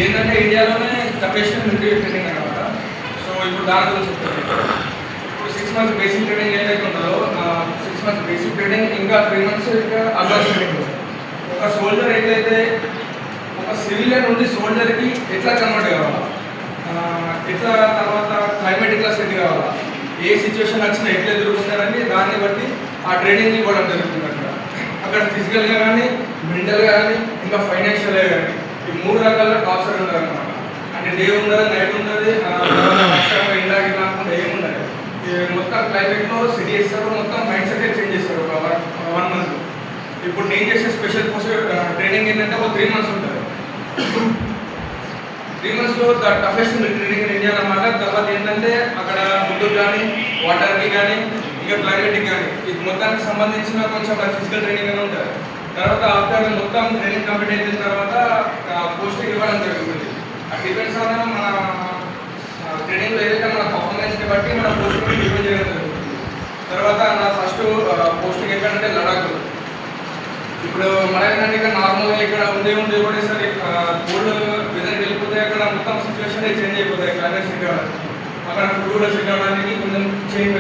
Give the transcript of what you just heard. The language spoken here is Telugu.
ఏంటంటే ఇండియాలోనే ప్రొఫెషనల్ మిలిటరీ ట్రైనింగ్ అనమాట. సో ఇప్పుడు దాని గురించి చెప్తాను. ఇప్పుడు 6 months బేసిక్ ట్రైనింగ్ ఏదైతే ఉంటుందో 6 months బేసిక్ ట్రైనింగ్ ఇంకా 3 months ఇంకా అడ్వాన్స్ ట్రైనింగ్. ఒక సోల్జర్ ఎట్లయితే ఒక సివిలియన్ నుండి సోల్జర్కి ఎట్లా కన్వర్ట్ కావాలా, ఎట్లా తర్వాత క్లైమేట్ ఎట్లా సెట్ కావాలా, ఏ సిచ్యువేషన్ వచ్చినా ఎట్లా ఎదుర్కొంటారని దాన్ని బట్టి ఆ ట్రైనింగ్ ఇవ్వడం జరుగుతుంది. అక్కడ ఫిజికల్గా కానీ మెంటల్గా కానీ ఇంకా ఫైనాన్షియల్గా కానీ ఈ 3 రకాల టార్చర్ ఉంటుంది అనమాట. అంటే డే ఉండదు, నైట్ ఉంటుంది, ఇందాక కాకుండా ఏముండదు. మొత్తం క్లైమేట్లో సెట్ చేస్తారు, మొత్తం మైండ్ సెట్ చేంజ్ చేస్తారు ఒక 1 month. ఇప్పుడు నేను చేసే స్పెషల్ ఫోర్స్ ట్రైనింగ్ ఏంటంటే ఒక 3 months ఉంటుంది. 3 monthsలో the toughest training in India అనమాట. తర్వాత ఏంటంటే అక్కడ ఫుడ్ కానీ వాటర్కి కానీ ఇంకా క్లైమేట్కి కానీ ఇది మొత్తానికి సంబంధించిన కొంచెం ఫిజికల్ ట్రైనింగ్ అని ఉంటుంది. తర్వాత ఆఫ్టర్ మొత్తం ట్రైనింగ్ కంప్లీట్ అయిన తర్వాత పోస్టింగ్ ఇవ్వడం జరుగుతుంది. అది డిపెండ్స్ ఆన్ మన ట్రైనింగ్లో ఏదైతే మన పర్ఫార్మెన్స్ని బట్టి మన పోస్టింగ్ డిపెండ్ చేయడం జరుగుతుంది. తర్వాత నా ఫస్ట్ పోస్టింగ్ ఎక్కడంటే లడాఖ్లో. ఇప్పుడు మనకంటే ఇక్కడ నార్మల్గా ఇక్కడ ఉండే కూడా సార్ కోల్డ్ వెదర్కి వెళ్ళిపోతే అక్కడ మొత్తం సిచ్యువేషన్ చేంజ్ అయిపోతాయి. క్లైమేట్ సెట్ అవ్వడానికి అక్కడ ఫుడ్ కూడా సెట్ అవ్వడానికి కొంచెం చేంజ్